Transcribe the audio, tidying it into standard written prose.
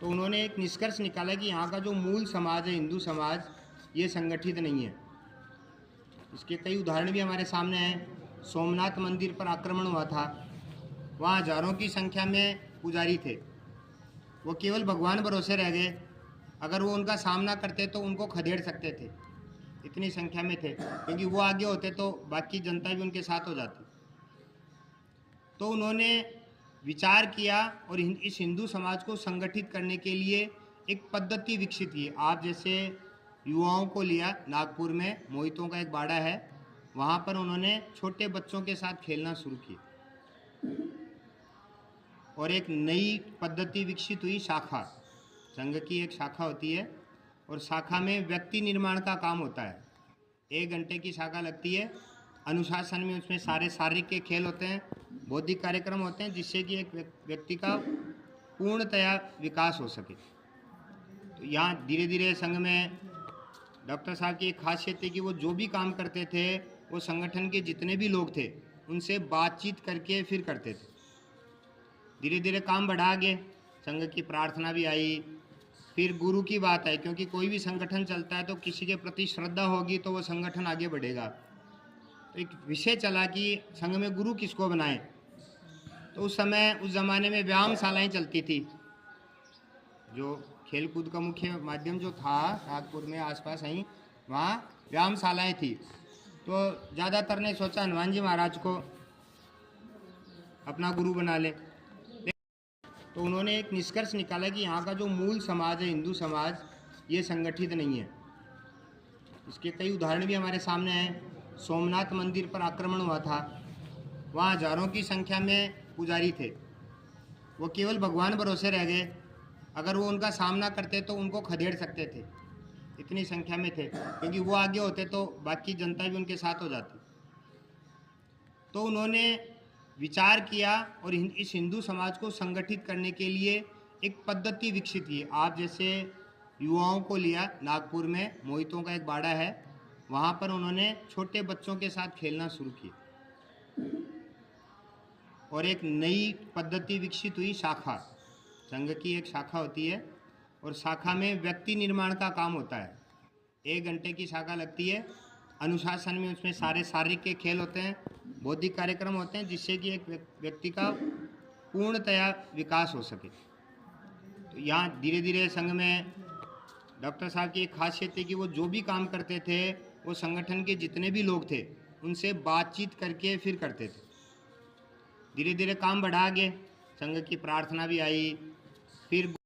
तो उन्होंने एक निष्कर्ष निकाला कि यहाँ का जो मूल समाज है, हिंदू समाज, ये संगठित नहीं है। इसके कई उदाहरण भी हमारे सामने हैं। सोमनाथ मंदिर पर आक्रमण हुआ था, वहाँ हजारों की संख्या में पुजारी थे, वो केवल भगवान भरोसे रह गए। अगर वो उनका सामना करते तो उनको खदेड़ सकते थे, इतनी संख्या में थे, क्योंकि वो आगे होते तो बाकी जनता भी उनके साथ हो जाती। तो उन्होंने विचार किया और इस हिंदू समाज को संगठित करने के लिए एक पद्धति विकसित की। आप जैसे युवाओं को लिया, नागपुर में मोहितों का एक बाड़ा है, वहाँ पर उन्होंने छोटे बच्चों के साथ खेलना शुरू किया और एक नई पद्धति विकसित हुई। शाखा, संघ की एक शाखा होती है और शाखा में व्यक्ति निर्माण का काम होता है। 1 घंटे की शाखा लगती है। अनुशासन में उसमें सारे शारीरिक के खेल होते हैं, बौद्धिक कार्यक्रम होते हैं, जिससे कि एक व्यक्ति का पूर्णतया विकास हो सके। तो यहाँ धीरे धीरे संघ में डॉक्टर साहब की एक खासियत थी कि वो जो भी काम करते थे वो संगठन के जितने भी लोग थे उनसे बातचीत करके फिर करते थे। धीरे धीरे काम बढ़ा आगे, संघ की प्रार्थना भी आई, फिर गुरु की बात आई, क्योंकि कोई भी संगठन चलता है तो किसी के प्रति श्रद्धा होगी तो वो संगठन आगे बढ़ेगा। तो एक विषय चला कि संघ में गुरु किसको बनाएं। तो उस समय, उस ज़माने में व्यायामशालाएँ चलती थी। जो खेलकूद का मुख्य माध्यम जो था नागपुर में आसपास ही, वहाँ व्यायामशालाएँ थी। तो ज़्यादातर ने सोचा हनुमान जी महाराज को अपना गुरु बना ले। तो उन्होंने एक निष्कर्ष निकाला कि यहाँ का जो मूल समाज है, हिंदू समाज, ये संगठित नहीं है। इसके कई उदाहरण भी हमारे सामने हैं। सोमनाथ मंदिर पर आक्रमण हुआ था, वहाँ हजारों की संख्या में पुजारी थे, वो केवल भगवान भरोसे रह गए। अगर वो उनका सामना करते तो उनको खदेड़ सकते थे, इतनी संख्या में थे, क्योंकि वो आगे होते तो बाकी जनता भी उनके साथ हो जाती। तो उन्होंने विचार किया और इस हिंदू समाज को संगठित करने के लिए एक पद्धति विकसित की। आप जैसे युवाओं को लिया, नागपुर में मोहितों का एक बाड़ा है, वहाँ पर उन्होंने छोटे बच्चों के साथ खेलना शुरू किया और एक नई पद्धति विकसित हुई। शाखा, संघ की एक शाखा होती है और शाखा में व्यक्ति निर्माण का काम होता है। 1 घंटे की शाखा लगती है। अनुशासन में उसमें सारे शारीरिक के खेल होते हैं, बौद्धिक कार्यक्रम होते हैं, जिससे कि एक व्यक्ति का पूर्णतया विकास हो सके। तो यहाँ धीरे धीरे संघ में डॉक्टर साहब की एक खासियत थी कि वो जो भी काम करते थे वो संगठन के जितने भी लोग थे उनसे बातचीत करके फिर करते थे। धीरे धीरे काम बढ़ा आगे, संघ की प्रार्थना भी आई, फिर